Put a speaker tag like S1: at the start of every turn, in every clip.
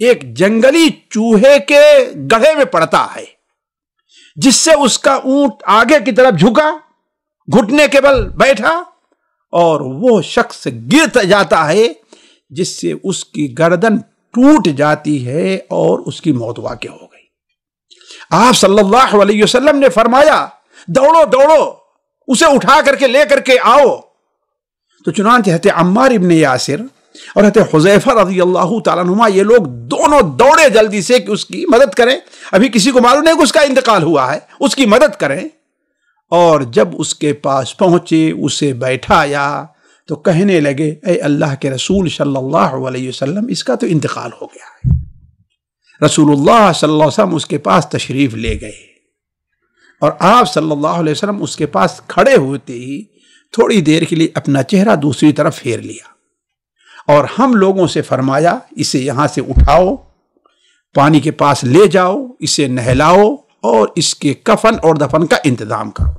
S1: ایک جنگلی چوہے کے گڑھے میں پڑتا ہے، جس سے اس کا اونٹ آگے کی طرف جھکا، گھٹنے کے بل بیٹھا، اور وہ شخص گر جاتا ہے جس سے اس کی گردن ٹوٹ جاتی ہے اور اس کی موت واقع ہو گئی۔ آپ صلی اللہ علیہ وسلم نے فرمایا دوڑو دوڑو، اسے اٹھا کر کے لے کر کے آؤ۔ تو چنانچہ حضرت عمار ابن یاسر اور حضرت حذیفہ رضی اللہ تعالیٰ عنہما یہ لوگ دونوں دوڑے جلدی سے کہ اس کی مدد کریں۔ ابھی کسی کو معلوم نہیں کہ اس کا انتقال ہوا ہے، اس کی مدد کریں۔ اور جب اس کے پاس پہنچے، اسے بیٹھایا تو کہنے لگے اے اللہ کے رسول صلی اللہ علیہ وسلم، اس کا تو انتقال ہو گیا ہے۔ رسول اللہ صلی اللہ علیہ وسلم اس کے پاس تشریف لے گئے، اور آپ صلی اللہ علیہ وسلم اس کے پاس کھڑے ہوتے ہی تھوڑی دیر کے لیے اپنا چہرہ دوسری طرف پھیر لیا، اور ہم لوگوں سے فرمایا اسے یہاں سے اٹھاؤ، پانی کے پاس لے جاؤ، اسے نہلاؤ اور اس کے کفن اور دفن کا انتظام کرو۔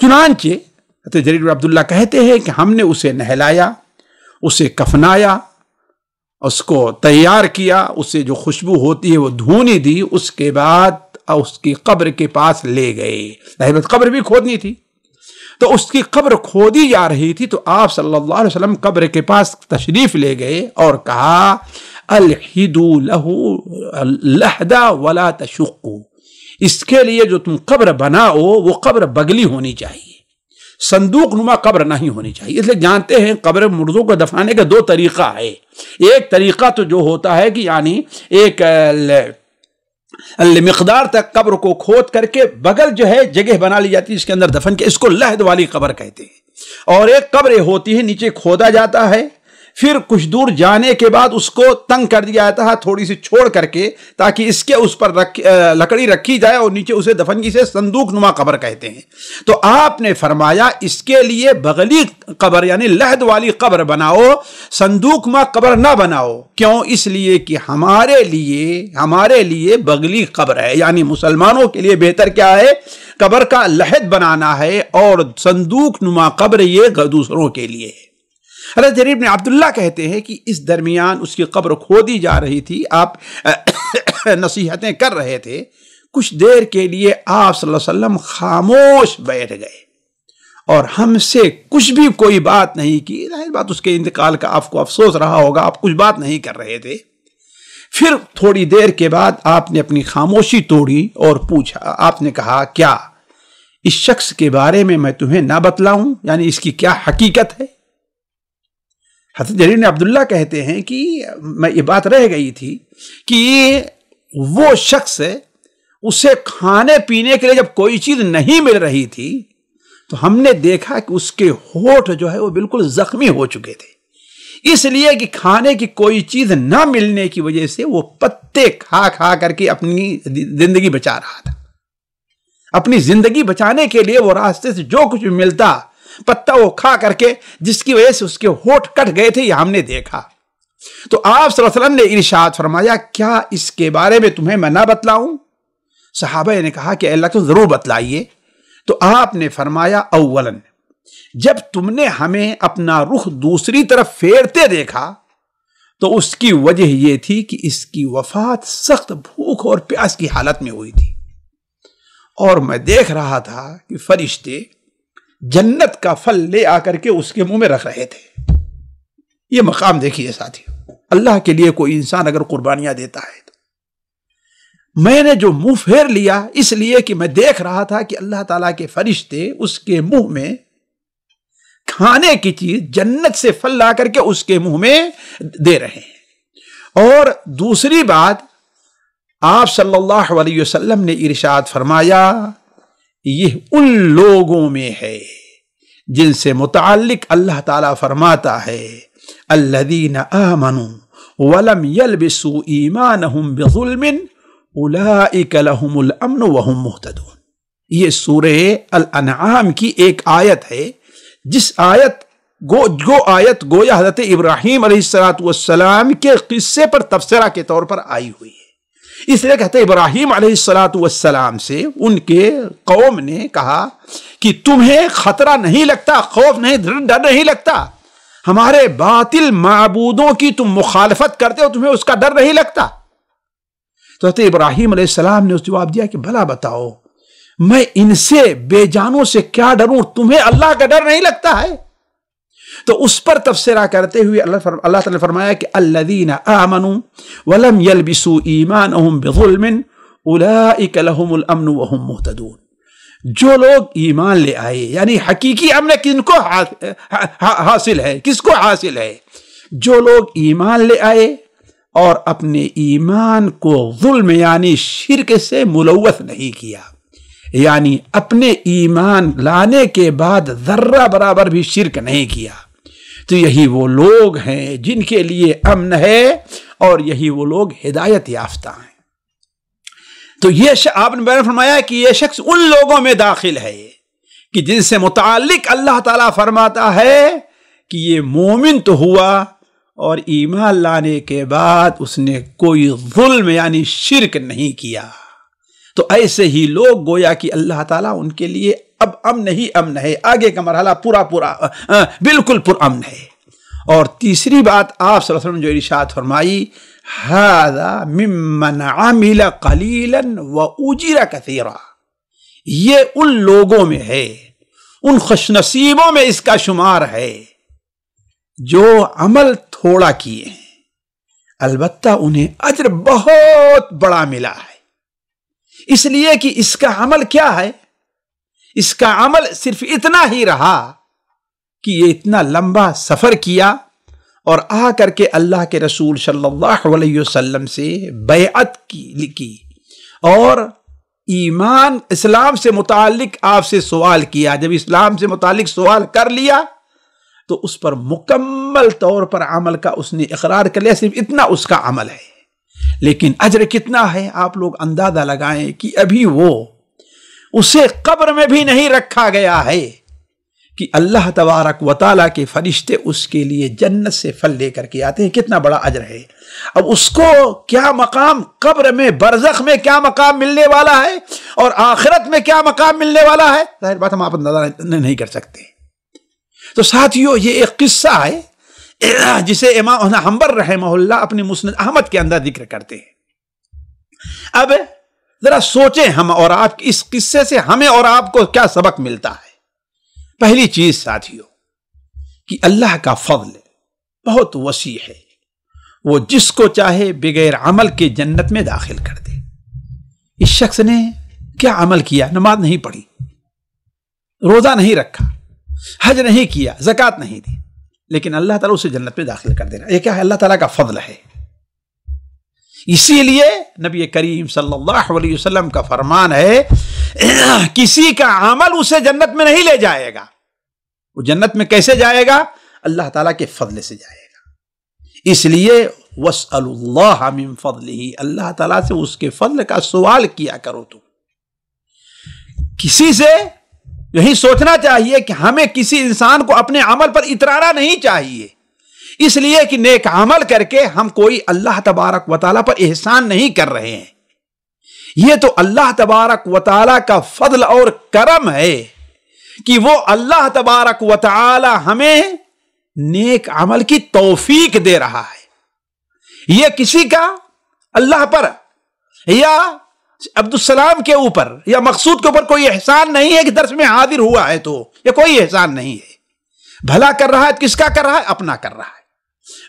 S1: چنانچہ حضرت جریر بن عبداللہ کہتے ہیں کہ ہم نے اسے نہلایا، اسے کفنایا، اس کو تیار کیا، اسے جو خوشبو ہوتی ہے وہ دھونی دی، اس کے بعد اس کی قبر کے پاس لے گئے۔ قبر بھی کھودنی تھی، تو اس کی قبر کھودی جا رہی تھی، تو آپ صلی اللہ علیہ وسلم قبر کے پاس تشریف لے گئے اور کہا الحدوا له لحدا ولا تشقوا، اس کے لیے جو تم قبر بناؤ وہ قبر بگلی ہونی چاہیے، صندوق نما قبر نہیں ہونی چاہیے۔ اس لیے جانتے ہیں قبر مردوں کو دفنانے کا دو طریقہ ہے۔ ایک طریقہ تو جو ہوتا ہے کہ یعنی ایک مقدار تک قبر کو کھود کر کے بغل جو ہے جگہ بنا لی جاتی ہے اس کے اندر دفن کے، اس کو لحد والی قبر کہتے ہیں۔ اور ایک قبر ہوتی ہے نیچے کھودا جاتا ہے، پھر کچھ دور جانے کے بعد اس کو تنگ کر دیا جاتا ہے تھوڑی سی چھوڑ کر کے، تاکہ اس کے اس پر لکڑی رکھی جائے اور نیچے اسے دفن کی سے صندوق نما قبر کہتے ہیں۔ تو آپ نے فرمایا اس کے لیے بغلی قبر یعنی لحد والی قبر بناؤ، صندوق نما قبر نہ بناؤ۔ کیوں؟ اس لیے کہ ہمارے لیے بغلی قبر ہے، یعنی مسلمانوں کے لیے بہتر کیا ہے؟ قبر کا لحد بنانا ہے، اور صندوق نما قبر یہ دوسروں کے لیے ہے۔ حضرت جریر بن عبداللہ کہتے ہیں کہ اس درمیان اس کی قبر کھودی جا رہی تھی، آپ نصیحتیں کر رہے تھے، کچھ دیر کے لیے آپ صلی اللہ علیہ وسلم خاموش بیٹھ گئے اور ہم سے کچھ بھی کوئی بات نہیں کی۔ ظاہر بات اس کے انتقال کا آپ کو افسوس رہا ہوگا، آپ کچھ بات نہیں کر رہے تھے۔ پھر تھوڑی دیر کے بعد آپ نے اپنی خاموشی توڑی اور پوچھا، آپ نے کہا کیا اس شخص کے بارے میں تمہیں نہ بتلاؤں، یعنی اس کی کیا حقیقت ہے؟ حضرت جریر بن عبداللہ کہتے ہیں کہ میں یہ بات رہ گئی تھی کہ وہ شخص اسے کھانے پینے کے لیے جب کوئی چیز نہیں مل رہی تھی تو ہم نے دیکھا کہ اس کے ہونٹ جو ہے وہ بالکل زخمی ہو چکے تھے، اس لیے کہ کھانے کی کوئی چیز نہ ملنے کی وجہ سے وہ پتے کھا کھا کر کے اپنی زندگی بچا رہا تھا۔ اپنی زندگی بچانے کے لیے وہ راستے سے جو کچھ بھی ملتا پتہ وہ کھا کر کے، جس کی وجہ سے اس کے ہونٹ کٹ گئے تھے، یہ ہم نے دیکھا۔ تو آپ صلی اللہ علیہ وسلم نے ارشاد فرمایا کیا اس کے بارے میں تمہیں میں نہ بتلاؤں؟ صحابہ نے کہا کہ اللہ تو ضرور بتلائیے۔ تو آپ نے فرمایا اولاً جب تم نے ہمیں اپنا رخ دوسری طرف پھیرتے دیکھا تو اس کی وجہ یہ تھی کہ اس کی وفات سخت بھوک اور پیاس کی حالت میں ہوئی تھی، اور میں دیکھ رہا تھا کہ فرشتے جنت کا پھل لے آ کر کے اس کے منہ میں رکھ رہے تھے۔ یہ مقام دیکھیے ساتھیو، اللہ کے لیے کوئی انسان اگر قربانیاں دیتا ہے تو میں نے جو منہ پھیر لیا اس لیے کہ میں دیکھ رہا تھا کہ اللہ تعالیٰ کے فرشتے اس کے منہ میں کھانے کی چیز جنت سے پھل لا کر کے اس کے منہ میں دے رہے ہیں۔ اور دوسری بات، آپ صلی اللہ علیہ وسلم نے ارشاد فرمایا یہ ان لوگوں میں ہے جن سے متعلق اللہ تعالیٰ فرماتا ہے الذین آمنوا ولم یلبسوا ایمانہم بظلم اولئک لہم الامن وہم مہتدون۔ یہ سورہ الانعام کی ایک آیت ہے، جس آیت گویا حضرت ابراہیم علیہ السلام کے قصے پر تبصرہ کے طور پر آئی ہوئی ہے۔ اس لیے کہتے ابراہیم علیہ السلام سے ان کے قوم نے کہا کہ تمہیں خطرہ نہیں لگتا، خوف نہیں، ڈر نہیں لگتا؟ ہمارے باطل معبودوں کی تم مخالفت کرتے ہو، تمہیں اس کا ڈر نہیں لگتا؟ تو حضرت ابراہیم علیہ السلام نے اس جواب دیا کہ بھلا بتاؤ، میں ان سے بے جانوں سے کیا ڈروں، تمہیں اللہ کا ڈر نہیں لگتا ہے؟ تو اس پر تبصرہ کرتے ہوئے اللہ تعالیٰ نے فرمایا کہ الذین آمنوا ولم یلبسوا ایمانہم بظلم اولئک لہم الامن وہم مہتدون۔ جو لوگ ایمان لے آئے، یعنی حقیقی امن کن کو حاصل ہے؟ کس کو حاصل ہے؟ جو لوگ ایمان لے آئے اور اپنے ایمان کو ظلم یعنی شرک سے ملوث نہیں کیا، یعنی اپنے ایمان لانے کے بعد ذرہ برابر بھی شرک نہیں کیا، تو یہی وہ لوگ ہیں جن کے لیے امن ہے، اور یہی وہ لوگ ہدایت یافتہ ہیں۔ تو یہ آپ نے بیان فرمایا کہ یہ شخص ان لوگوں میں داخل ہے کہ جن سے متعلق اللہ تعالیٰ فرماتا ہے کہ یہ مومن تو ہوا اور ایمان لانے کے بعد اس نے کوئی ظلم یعنی شرک نہیں کیا۔ تو ایسے ہی لوگ گویا کہ اللہ تعالیٰ ان کے لیے اب امن ہی امن ہے، آگے کا مرحلہ پورا بالکل پرامن ہے۔ اور تیسری بات آپ صلی اللہ علیہ وسلم جو ارشاد فرمائی، ھذا ممن عمل قلیلا واجر کثیرا، یہ ان لوگوں میں ہے، ان خوش نصیبوں میں اس کا شمار ہے جو عمل تھوڑا کیے ہیں، البتہ انہیں اجر بہت بڑا ملا ہے۔ اس لیے کہ اس کا عمل کیا ہے؟ اس کا عمل صرف اتنا ہی رہا کہ یہ اتنا لمبا سفر کیا اور آ کر کے اللہ کے رسول صلی اللہ علیہ وسلم سے بیعت کی اور ایمان اسلام سے متعلق آپ سے سوال کیا۔ جب اسلام سے متعلق سوال کر لیا تو اس پر مکمل طور پر عمل کا اس نے اقرار کر لیا، صرف اتنا اس کا عمل ہے۔ لیکن اجر کتنا ہے آپ لوگ اندازہ لگائیں کہ ابھی وہ اسے قبر میں بھی نہیں رکھا گیا ہے کہ اللہ تبارک و تعالیٰ کے فرشتے اس کے لیے جنت سے پھل لے کر کے آتے ہیں۔ کتنا بڑا اجر ہے۔ اب اس کو کیا مقام قبر میں، برزخ میں کیا مقام ملنے والا ہے اور آخرت میں کیا مقام ملنے والا ہے، ظاہر بات ہم آپ اندازہ نہیں کر سکتے۔ تو ساتھیو، یہ ایک قصہ ہے جسے امام حنبل رحمہ اللہ اپنے مسند احمد کے اندر ذکر کرتے ہیں۔ اب ذرا سوچیں ہم اور آپ اس قصے سے ہمیں اور آپ کو کیا سبق ملتا ہے۔ پہلی چیز ساتھیو کہ اللہ کا فضل بہت وسیع ہے، وہ جس کو چاہے بغیر عمل کے جنت میں داخل کر دے۔ اس شخص نے کیا عمل کیا؟ نماز نہیں پڑھی، روزہ نہیں رکھا، حج نہیں کیا، زکوٰۃ نہیں دی، لیکن اللہ تعالیٰ اسے جنت میں داخل کر دینا۔ یہ کیا ہے؟ اللہ تعالیٰ کا فضل ہے۔ اسی لیے نبی کریم صلی اللہ علیہ وسلم کا فرمان ہے، کسی کا عمل اسے جنت میں نہیں لے جائے گا۔ وہ جنت میں کیسے جائے گا؟ اللہ تعالیٰ کے فضل سے جائے گا۔ اس لیے وَاسْأَلُوا اللَّهَ مِن فَضْلِهِ، اللہ تعالیٰ سے اس کے فضل کا سوال کیا کرو۔ تم کسی سے یہی سوچنا چاہیے کہ ہمیں کسی انسان کو اپنے عمل پر اترانا نہیں چاہیے، اس لیے کہ نیک عمل کر کے ہم کوئی اللہ تبارک و تعالیٰ پر احسان نہیں کر رہے ہیں۔ یہ تو اللہ تبارک و تعالیٰ کا فضل اور کرم ہے کہ وہ اللہ تبارک و تعالیٰ ہمیں نیک عمل کی توفیق دے رہا ہے۔ یہ کسی کا اللہ پر یا عبدالسلام کے اوپر یا مقصود کے اوپر کوئی احسان نہیں ہے کہ درس میں حاضر ہوا ہے تو یہ کوئی احسان نہیں ہے۔ بھلا کر رہا ہے، کس کا کر رہا ہے؟ اپنا کر رہا ہے،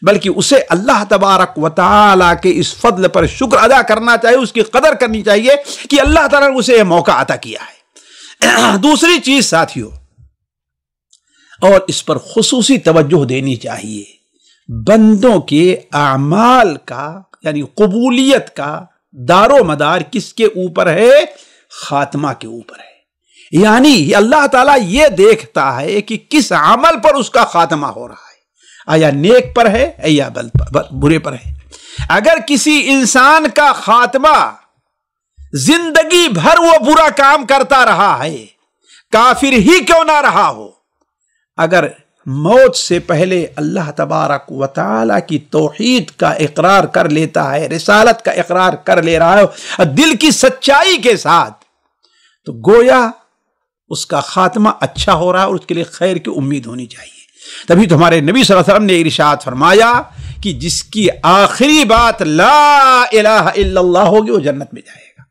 S1: بلکہ اسے اللہ تبارک و تعالیٰ کے اس فضل پر شکر ادا کرنا چاہیے، اس کی قدر کرنی چاہیے کہ اللہ تعالیٰ نے اسے یہ موقع عطا کیا ہے۔ دوسری چیز ساتھیو، اور اس پر خصوصی توجہ دینی چاہیے، بندوں کے اعمال کا یعنی قبولیت کا دار و مدار کس کے اوپر ہے؟ خاتمہ کے اوپر ہے۔ یعنی اللہ تعالیٰ یہ دیکھتا ہے کہ کس عمل پر اس کا خاتمہ ہو رہا ہے، آیا نیک پر ہے یا برے پر ہے۔ اگر کسی انسان کا خاتمہ زندگی بھر وہ برا کام کرتا رہا ہے، کافر ہی کیوں نہ رہا ہو، اگر موت سے پہلے اللہ تبارک و تعالیٰ کی توحید کا اقرار کر لیتا ہے، رسالت کا اقرار کر لے رہا ہے دل کی سچائی کے ساتھ، تو گویا اس کا خاتمہ اچھا ہو رہا ہے اور اس کے لیے خیر کی امید ہونی چاہیے۔ تبھی تو ہمارے نبی صلی اللہ علیہ وسلم نے ارشاد فرمایا کہ جس کی آخری بات لا الہ الا اللہ ہوگی وہ جنت میں جائے گا۔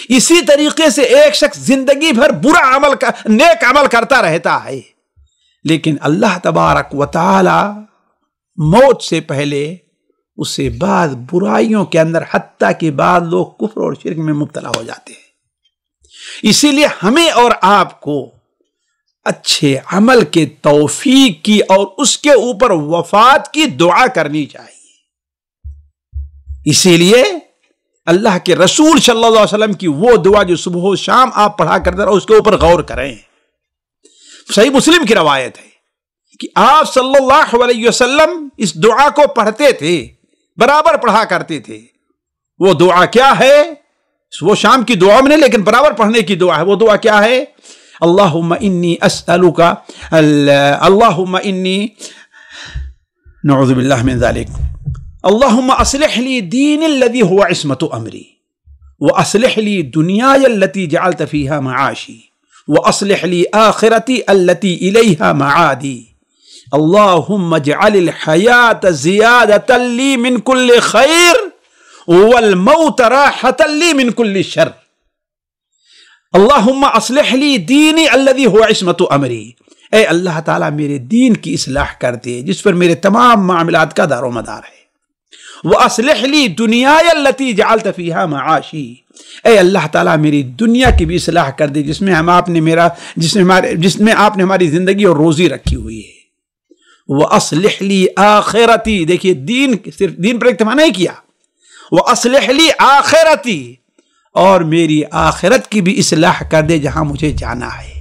S1: اسی طریقے سے ایک شخص زندگی بھر نیک عمل کرتا رہتا ہے، لیکن اللہ تبارک و تعالی موت سے پہلے اسے بعض برائیوں کے اندر، حتیٰ کہ بعض لوگ کفر اور شرک میں مبتلا ہو جاتے ہیں۔ اسی لیے ہمیں اور آپ کو اچھے عمل کے توفیق کی اور اس کے اوپر وفات کی دعا کرنی چاہیے۔ اسی لیے اللہ کے رسول صلی اللہ علیہ وسلم کی وہ دعا جو صبح و شام آپ پڑھا کرتے رہو، اس کے اوپر غور کریں۔ صحیح مسلم کی روایت ہے کہ آپ صلی اللہ علیہ وسلم اس دعا کو پڑھتے تھے، برابر پڑھا کرتے تھے۔ وہ دعا کیا ہے؟ وہ شام کی دعا میں نہیں، لیکن برابر پڑھنے کی دعا ہے۔ وہ دعا کیا ہے؟ اللہم انی اسألک، اللہم انی نعوذ باللہ من ذالک، اللہم اصلح لی دین الذی هو عصمت امری، واصلح لی دنیای التي جعلت فیہا معاشی، واصلح لی آخرتی التي الیہا معادی، اللہم اجعل الحیاة زیادتا لی من کل خیر والموت راحتا لی من کل شر، اللہم اصلح لی دینی الذی هو عصمت امری، اے اللہ تعالیٰ میرے دین کی اصلاح کر دے جس پر میرے تمام معاملات کا دار و مدار ہے۔ وَأَصْلِحْ لِي دُنْيَايَ الَّتِي جَعَلْتَ فِيهَا مَعَاشِي، اے اللہ تعالیٰ میری دنیا کی بھی اصلاح کر دے جس میں آپ نے ہماری زندگی اور روزی رکھی ہوئی ہے۔ وَأَصْلِحْ لِي آخِرَتِي، دیکھیے دین صرف دین پر اکتفا نہیں کیا، وَأَصْلِحْ لِي آخِرَتِي، اور میری آخرت کی بھی اصلاح کر دے جہاں مجھے جانا ہے۔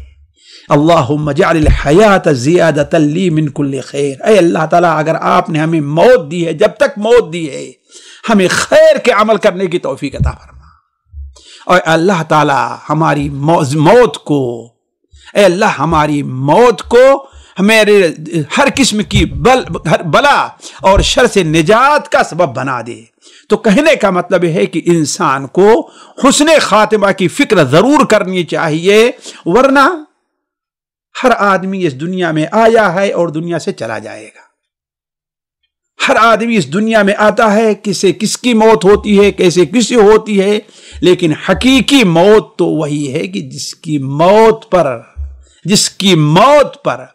S1: اللہم اجعل الحیاة زیادتا لی من کل خیر، اے اللہ تعالیٰ اگر آپ نے ہمیں موت دی ہے، جب تک موت دی ہے ہمیں خیر کے عمل کرنے کی توفیق عطا فرما، اور اللہ تعالیٰ ہماری موت کو، اے اللہ ہماری موت کو ہمارے ہر قسم کی بلا اور شر سے نجات کا سبب بنا دے۔ تو کہنے کا مطلب ہے کہ انسان کو حسن خاتمہ کی فکر ضرور کرنی چاہیے، ورنہ ہر آدمی اس دنیا میں آیا ہے اور دنیا سے چلا جائے گا۔ ہر آدمی اس دنیا میں آتا ہے، کسے کس کی موت ہوتی ہے، کیسے کسی ہوتی ہے، لیکن حقیقی موت تو وہی ہے کہ جس کی موت پر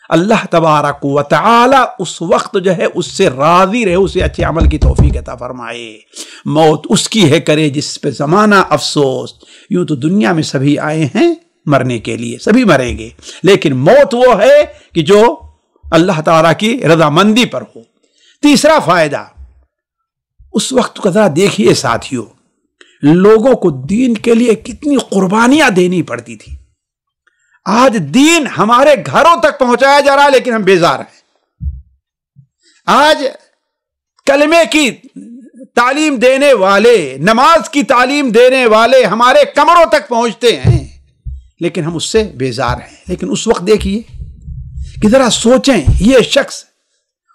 S1: اللہ تبارک و تعالی اس وقت جو ہے اس سے راضی رہے، اسے اچھے عمل کی توفیق عطا فرمائے۔ موت اس کی ہے کرے جس پہ زمانہ افسوس۔ یوں تو دنیا میں سبھی آئے ہیں مرنے کے لیے، سبھی مریں گے، لیکن موت وہ ہے کہ جو اللہ تعالیٰ کی رضامندی پر ہو۔ تیسرا فائدہ، اس وقت کا ذرا دیکھیے ساتھیوں، لوگوں کو دین کے لیے کتنی قربانیاں دینی پڑتی تھی۔ آج دین ہمارے گھروں تک پہنچایا جا رہا ہے لیکن ہم بیزار ہیں۔ آج کلمے کی تعلیم دینے والے، نماز کی تعلیم دینے والے ہمارے کمروں تک پہنچتے ہیں لیکن ہم اس سے بیزار ہیں۔ لیکن اس وقت دیکھیے کہ ذرا سوچیں، یہ شخص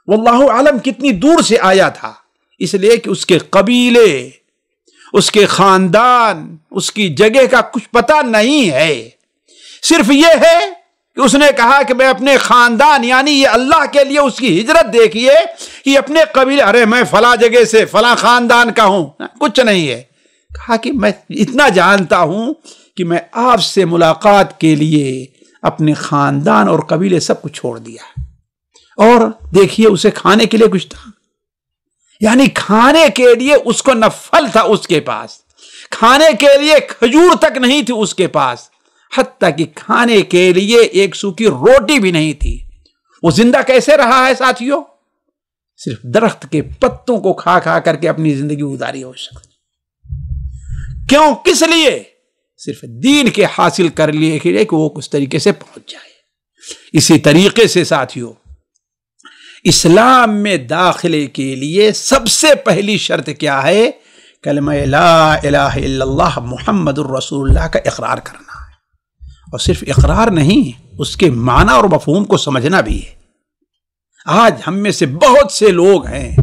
S1: واللہ عالم کتنی دور سے آیا تھا، اس لیے کہ اس کے قبیلے، اس کے خاندان، اس کی جگہ کا کچھ پتہ نہیں ہے۔ صرف یہ ہے کہ اس نے کہا کہ میں اپنے خاندان، یعنی یہ اللہ کے لیے اس کی ہجرت دیکھیے کہ اپنے قبیلے، ارے میں فلاں جگہ سے فلاں خاندان کا ہوں، کچھ نہیں ہے۔ کہا کہ میں اتنا جانتا ہوں کہ میں آپ سے ملاقات کے لیے اپنے خاندان اور قبیلے سب کچھ چھوڑ دیا۔ اور دیکھیے اسے کھانے کے لیے کچھ تھا، یعنی کھانے کے لیے اس کو نہ پھل تھا اس کے پاس، کھانے کے لیے کھجور تک نہیں تھی اس کے پاس، حتیٰ کہ کھانے کے لیے ایک سوکھی روٹی بھی نہیں تھی۔ وہ زندہ کیسے رہا ہے ساتھیوں؟ صرف درخت کے پتوں کو کھا کھا کر کے اپنی زندگی گزاری ہو سکتی۔ کیوں؟ کس لیے؟ صرف دین کے حاصل کر لیے کہ وہ کس طریقے سے پہنچ جائے۔ اسی طریقے سے ساتھیوں، اسلام میں داخلے کے لیے سب سے پہلی شرط کیا ہے؟ کلمہ لا الہ الا اللہ محمد الرسول اللہ کا اقرار کرنا ہے۔ اور صرف اقرار نہیں، اس کے معنی اور مفہوم کو سمجھنا بھی ہے۔ آج ہم میں سے بہت سے لوگ ہیں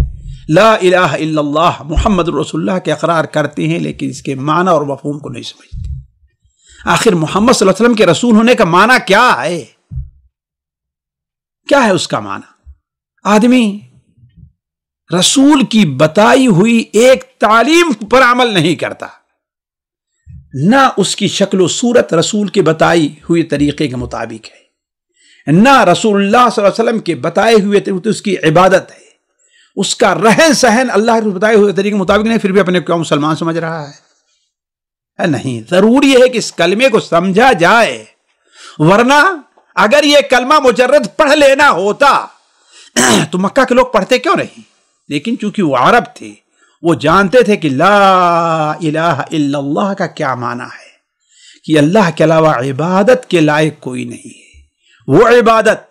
S1: لا الہ الا اللہ محمد الرسول اللہ کے اقرار کرتے ہیں لیکن اس کے معنی اور مفہوم کو نہیں سمجھتے۔ آخر محمد صلی اللہ علیہ وسلم کے رسول ہونے کا معنی کیا ہے؟ کیا ہے اس کا معنی؟ آدمی رسول کی بتائی ہوئی ایک تعلیم پر عمل نہیں کرتا، نہ اس کی شکل و صورت رسول کے بتائی ہوئے طریقے کے مطابق ہے، نہ رسول اللہ صلی اللہ علیہ وسلم کے بتائے ہوئے اس کی عبادت ہے، اس کا رہن سہن اللہ کے بتائے ہوئے طریقے کے مطابق نہیں، پھر بھی اپنے کو مسلمان سمجھ رہا ہے۔ نہیں، ضروری ہے کہ اس کلمے کو سمجھا جائے، ورنہ اگر یہ کلمہ مجرد پڑھ لینا ہوتا تو مکہ کے لوگ پڑھتے کیوں نہیں؟ لیکن چونکہ وہ عرب تھے، وہ جانتے تھے کہ لا الہ الا اللہ کا کیا معنی ہے، کہ اللہ کے علاوہ عبادت کے لائق کوئی نہیں ہے۔ وہ عبادت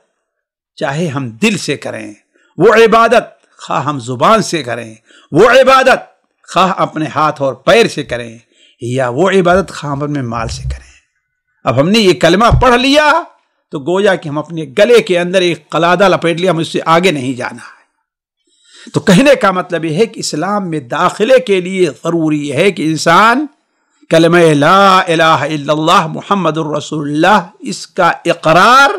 S1: چاہے ہم دل سے کریں، وہ عبادت خواہ ہم زبان سے کریں، وہ عبادت خواہ اپنے ہاتھ اور پیر سے کریں، یا وہ عبادت خواہ ہم اپنے مال سے کریں۔ اب ہم نے یہ کلمہ پڑھ لیا تو گویا کہ ہم اپنے گلے کے اندر ایک قلادہ لپیٹ لیا، ہم اس سے آگے نہیں جانا ہے۔ تو کہنے کا مطلب یہ ہے کہ اسلام میں داخلے کے لیے ضروری ہے کہ انسان کلمہ لا الہ الا اللہ محمد الرسول اللہ اس کا اقرار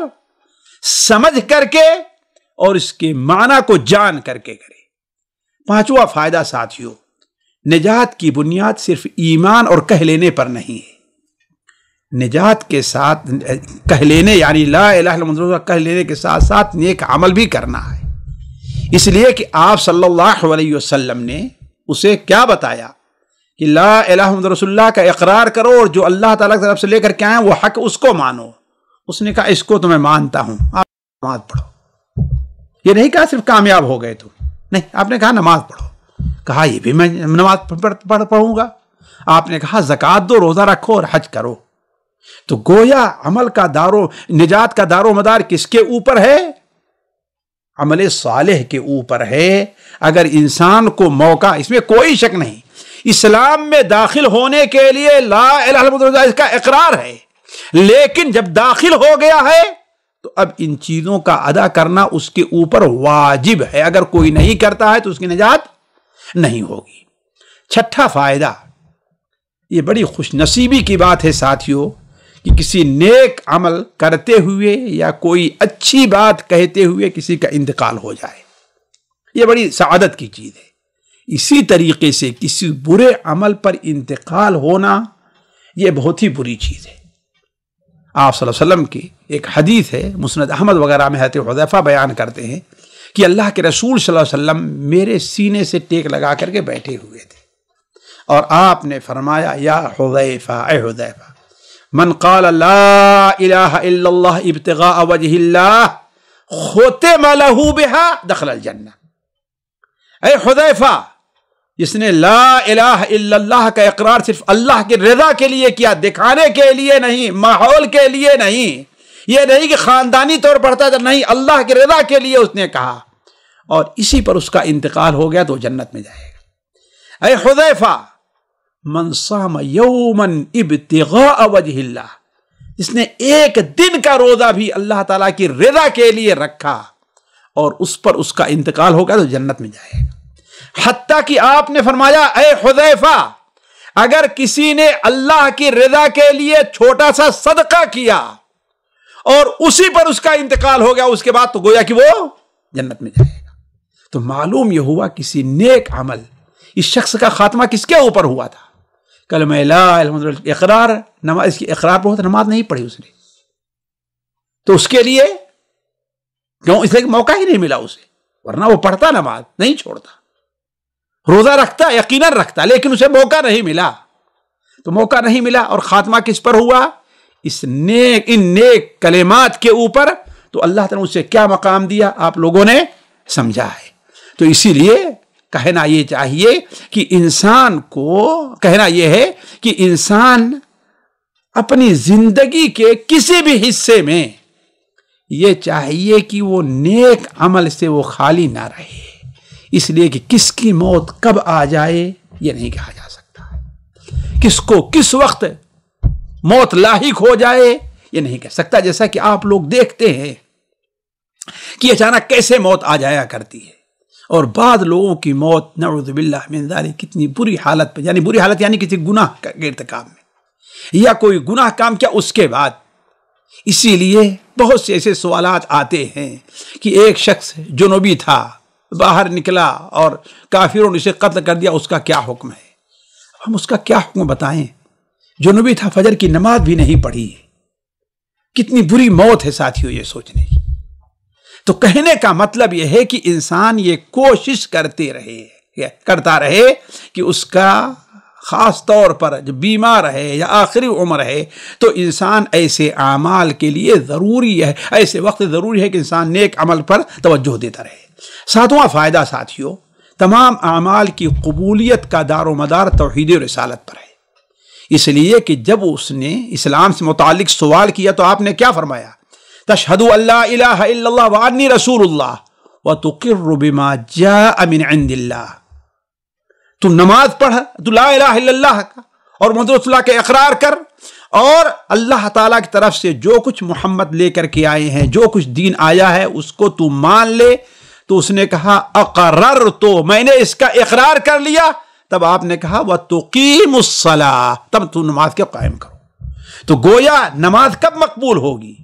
S1: سمجھ کر کے اور اس کے معنی کو جان کر کے کرے۔ پانچواں فائدہ ساتھیوں، نجات کی بنیاد صرف ایمان اور کہہ لینے پر نہیں ہے۔ نجات کے ساتھ کہہ لینے یعنی لا الہ الا اللہ کہہ لینے کے ساتھ ساتھ نیک عمل بھی کرنا ہے، اس لیے کہ آپ صلی اللہ علیہ وسلم نے اسے کیا بتایا کہ لا الہ الا اللہ رسول اللہ کا اقرار کرو، اور جو اللہ تعالیٰ کی طرف سے لے کر کے آئے وہ حق اس کو مانو۔ اس نے کہا اس کو تو میں مانتا ہوں، آپ نماز پڑھو۔ یہ نہیں کہا صرف کامیاب ہو گئے تو نہیں، آپ نے کہا نماز پڑھو، کہا یہ بھی میں نماز پڑھوں گا۔ آپ نے کہا زکوٰۃ دو، روزہ رکھو اور حج کرو۔ تو گویا عمل کا نجات کا دار و مدار کس کے اوپر ہے؟ عمل صالح کے اوپر ہے۔ اگر انسان کو موقع، اس میں کوئی شک نہیں، اسلام میں داخل ہونے کے لیے لا الہ الا اللہ اس کا اقرار ہے، لیکن جب داخل ہو گیا ہے تو اب ان چیزوں کا ادا کرنا اس کے اوپر واجب ہے۔ اگر کوئی نہیں کرتا ہے تو اس کی نجات نہیں ہوگی۔ چھٹا فائدہ، یہ بڑی خوش نصیبی کی بات ہے ساتھیوں کہ کسی نیک عمل کرتے ہوئے یا کوئی اچھی بات کہتے ہوئے کسی کا انتقال ہو جائے، یہ بڑی سعادت کی چیز ہے۔ اسی طریقے سے کسی برے عمل پر انتقال ہونا یہ بہت ہی بری چیز ہے۔ آپ صلی اللہ علیہ وسلم کی ایک حدیث ہے، مسند احمد وغیرہ میں حضرت حذیفہ بیان کرتے ہیں کہ اللہ کے رسول صلی اللہ علیہ وسلم میرے سینے سے ٹیک لگا کر کے بیٹھے ہوئے تھے، اور آپ نے فرمایا یا حذیفہ، اے حذیفہ، من قال لا الہ الا اللہ ابتغاء وجہ اللہ ختم لہ بہا دخل الجنہ۔ اے حذیفہ، جس نے لا الہ الا اللہ کا اقرار صرف اللہ کی رضا کے لیے کیا، دکھانے کے لیے نہیں، ماحول کے لیے نہیں، یہ نہیں کہ خاندانی طور پر پڑھتا تھا، نہیں، اللہ کی رضا کے لیے اس نے کہا، اور اسی پر اس کا انتقال ہو گیا تو جنت میں جائے گا۔ اے حذیفہ، من صام یوما ابتغاء وجہ اللہ، جس نے ایک دن کا روزہ بھی اللہ تعالیٰ کی رضا کے لیے رکھا اور اس پر اس کا انتقال ہو گیا تو جنت میں جائے گا۔ حتیٰ کہ آپ نے فرمایا اے حذیفہ، اگر کسی نے اللہ کی رضا کے لیے چھوٹا سا صدقہ کیا اور اسی پر اس کا انتقال ہو گیا اس کے بعد، تو گویا کہ وہ جنت میں جائے گا۔ تو معلوم یہ ہوا کسی نیک عمل، اس شخص کا خاتمہ کس کے اوپر ہوا تھا؟ کلمہ لا الہ الا اللہ اقرار، نماز، اس کی اقرار پر ہوتا، نماز نہیں پڑھی اس نے، تو اس کے لیے کیوں؟ اس لیے کہ موقع ہی نہیں ملا اسے، ورنہ وہ پڑھتا، نماز نہیں چھوڑتا، روزہ رکھتا، یقیناً رکھتا، لیکن اسے موقع نہیں ملا۔ تو موقع نہیں ملا، اور خاتمہ کس پر ہوا؟ ان نیک کلمات کے اوپر۔ تو اللہ تعالیٰ نے اسے کیا مقام دیا آپ لوگوں نے سمجھا ہے۔ تو اسی لیے کہنا یہ چاہیے کہ انسان کو کہنا یہ ہے کہ انسان اپنی زندگی کے کسی بھی حصے میں یہ چاہیے کہ وہ نیک عمل سے وہ خالی نہ رہے، اس لیے کہ کس کی موت کب آ جائے یہ نہیں کہا جا سکتا، کس کو کس وقت موت لاحق ہو جائے یہ نہیں کہہ سکتا۔ جیسا کہ آپ لوگ دیکھتے ہیں کہ اچانک کیسے موت آ جایا کرتی ہے، اور بعض لوگوں کی موت نعوذ باللہ من ذالک کتنی بری حالت پہ، یعنی بری حالت یعنی کسی گناہ کے ارتکاب میں، یا کوئی گناہ کام کیا اس کے بعد۔ اسی لیے بہت سے ایسے سوالات آتے ہیں کہ ایک شخص جنوبی تھا، باہر نکلا اور کافروں نے اسے قتل کر دیا، اس کا کیا حکم ہے؟ ہم اس کا کیا حکم بتائیں؟ جنوبی تھا، فجر کی نماز بھی نہیں پڑھی، کتنی بری موت ہے ساتھیوں یہ سوچنے کی۔ تو کہنے کا مطلب یہ ہے کہ انسان یہ کوشش کرتا رہے کہ اس کا خاص طور پر جب بیمار ہے یا آخری عمر ہے تو انسان ایسے اعمال کے لیے ضروری ہے، ایسے وقت ضروری ہے کہ انسان نیک عمل پر توجہ دیتا رہے۔ ساتواں فائدہ ساتھیوں، تمام اعمال کی قبولیت کا دار و مدار توحید و رسالت پر ہے، اس لیے کہ جب اس نے اسلام سے متعلق سوال کیا تو آپ نے کیا فرمایا؟ تشہد ان لا الہ الا اللہ وانی رسول اللہ وتقر بما جاء من عند اللہ۔ تو نماز پڑھ، تو لا الہ الا اللہ کا اور محمد رسول اللہ کے اقرار کر، اور اللہ تعالیٰ کی طرف سے جو کچھ محمد لے کر کے آئے ہیں، جو کچھ دین آیا ہے اس کو تو مان لے۔ تو اس نے کہا اقرر، تو میں نے اس کا اقرار کر لیا۔ تب آپ نے کہا وَتُقِيمُ الصَّلَاةَ، تب تو نماز کے قائم کرو۔ تو گویا نماز کب مقبول ہوگی؟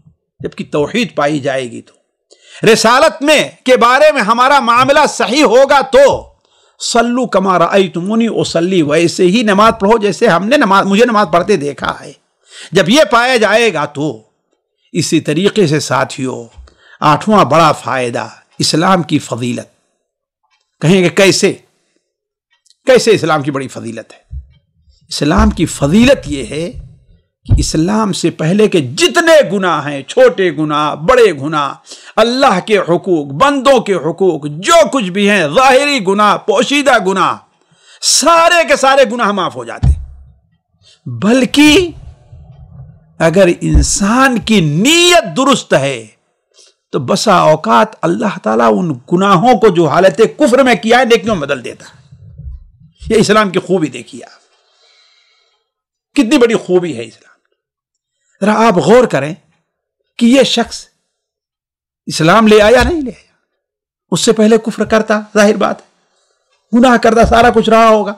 S1: جبکہ توحید پائی جائے گی۔ تو رسالت میں کے بارے میں ہمارا معاملہ صحیح ہوگا تو صلو کما رأیتمونی اصلی، ویسے ہی نماز پڑھو جیسے ہم نے مجھے نماز پڑھتے دیکھا ہے۔ جب یہ پایا جائے گا تو اسی طریقے سے ساتھیوں، آٹھواں بڑا فائدہ اسلام کی فضیلت۔ کہیں گے کیسے اسلام کی بڑی فضیلت ہے؟ اسلام کی فضیلت یہ ہے کہ اسلام سے پہلے کے جتنے گناہ ہیں، چھوٹے گناہ، بڑے گناہ، اللہ کے حقوق، بندوں کے حقوق، جو کچھ بھی ہیں، ظاہری گناہ، پوشیدہ گناہ، سارے کے سارے گناہ معاف ہو جاتے۔ بلکہ اگر انسان کی نیت درست ہے تو بسا اوقات اللہ تعالیٰ ان گناہوں کو جو حالت کفر میں کیا ہے نیکیوں میں بدل دیتا ہے۔ یہ اسلام کی خوبی دیکھیے آپ، کتنی بڑی خوبی ہے اسلام۔ ذرا آپ غور کریں کہ یہ شخص اسلام لے آیا نہیں لے آیا، اس سے پہلے کفر کرتا، ظاہر بات ہے گناہ کرتا، سارا کچھ رہا ہوگا،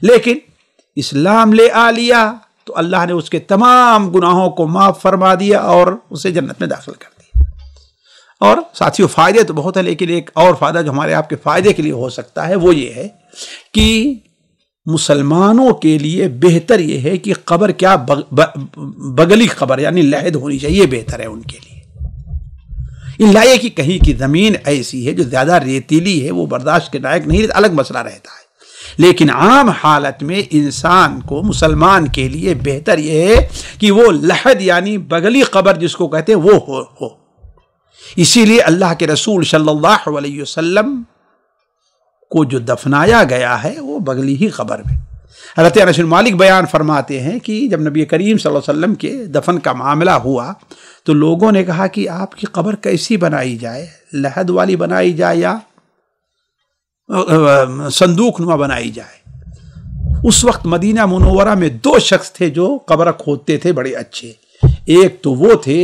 S1: لیکن اسلام لے آ لیا تو اللہ نے اس کے تمام گناہوں کو معاف فرما دیا اور اسے جنت میں داخل کر دیا۔ اور ساتھیوں فائدے تو بہت ہے، لیکن ایک اور فائدہ جو ہمارے آپ کے فائدے کے لیے ہو سکتا ہے وہ یہ ہے کہ مسلمانوں کے لیے بہتر یہ ہے کہ قبر کیا بغلی قبر یعنی لحد ہونی چاہیے، بہتر ہے ان کے لیے۔ اللہ یہ کہ کہیں کی زمین ایسی ہے جو زیادہ ریتیلی ہے، وہ برداشت کے لائق نہیں، الگ مسئلہ رہتا ہے، لیکن عام حالت میں انسان کو، مسلمان کے لیے بہتر یہ ہے کہ وہ لحد یعنی بغلی قبر جس کو کہتے ہیں وہ ہو۔ اسی لیے اللہ کے رسول صلی اللہ علیہ وسلم کو جو دفنایا گیا ہے وہ بغلی ہی قبر میں۔ حضرت انس بن مالک بیان فرماتے ہیں کہ جب نبی کریم صلی اللہ علیہ وسلم کے دفن کا معاملہ ہوا تو لوگوں نے کہا کہ آپ کی قبر کیسی بنائی جائے، لحد والی بنائی جائے یا صندوق نما بنائی جائے؟ اس وقت مدینہ منورہ میں دو شخص تھے جو قبر کھودتے تھے بڑے اچھے، ایک تو وہ تھے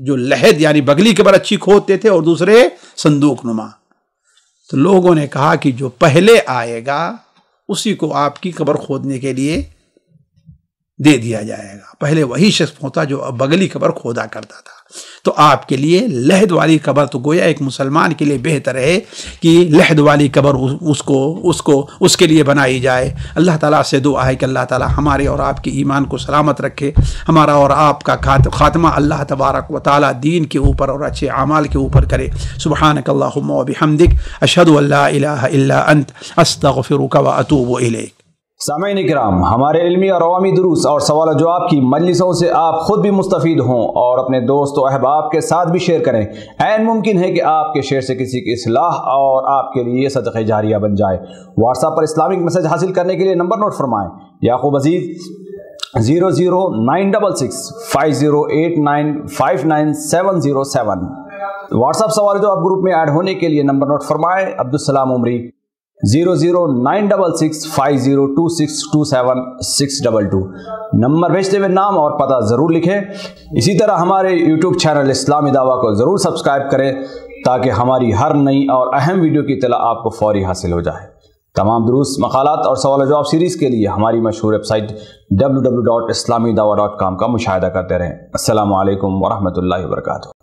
S1: جو لحد یعنی بغلی قبر اچھی کھودتے تھے اور دوسرے صندوق نما۔ تو لوگوں نے کہا کہ جو پہلے آئے گا اسی کو آپ کی قبر کھودنے کے لیے دے دیا جائے گا۔ پہلے وہی شخص ہوتا جو بغلی قبر کھودا کرتا تھا، تو آپ کے لیے لحد والی قبر تو گویا ایک مسلمان کے لیے بہتر ہے کہ لحد والی قبر اس کے لیے بنائی جائے۔ اللہ تعالیٰ سے دعا ہے کہ اللہ تعالیٰ ہمارے اور آپ کے ایمان کو سلامت رکھے، ہمارا اور آپ کا خاتمہ اللہ تبارک و تعالیٰ دین کے اوپر اور اچھے اعمال کے اوپر کرے۔ سبحانک اللہم و بحمدک، اشہد ان لا الہ الا انت، استغفرک و اتوب الیک۔
S2: سامعین کرام، ہمارے علمی اور عوامی دروس اور سوال و جواب کی مجلسوں سے آپ خود بھی مستفید ہوں اور اپنے دوست و احباب کے ساتھ بھی شیئر کریں۔ عین ممکن ہے کہ آپ کے شیئر سے کسی کی اصلاح اور آپ کے لیے صدقہ جاریہ بن جائے۔ واٹس ایپ پر اسلامک میسج حاصل کرنے کے لیے نمبر نوٹ فرمائیں: یعقوب عزیز 00966 5089 59707۔ واٹس ایپ سوال جو آپ گروپ میں ایڈ ہونے کے لیے نمبر نوٹ فرمائیں: عبدالسلام عمری 00966 5026 27622۔ نمبر بھیجتے ہوئے نام اور پتہ ضرور لکھیں۔ اسی طرح ہمارے یوٹیوب چینل اسلامی دعویٰ کو ضرور سبسکرائب کریں تاکہ ہماری ہر نئی اور اہم ویڈیو کی اطلاع آپ کو فوری حاصل ہو جائے۔ تمام دروس، مقالات اور سوال و جواب سیریز کے لیے ہماری مشہور ویب سائٹ www.islamidawah.com کا مشاہدہ کرتے رہیں۔ السلام علیکم ورحمۃ اللہ وبرکاتہ۔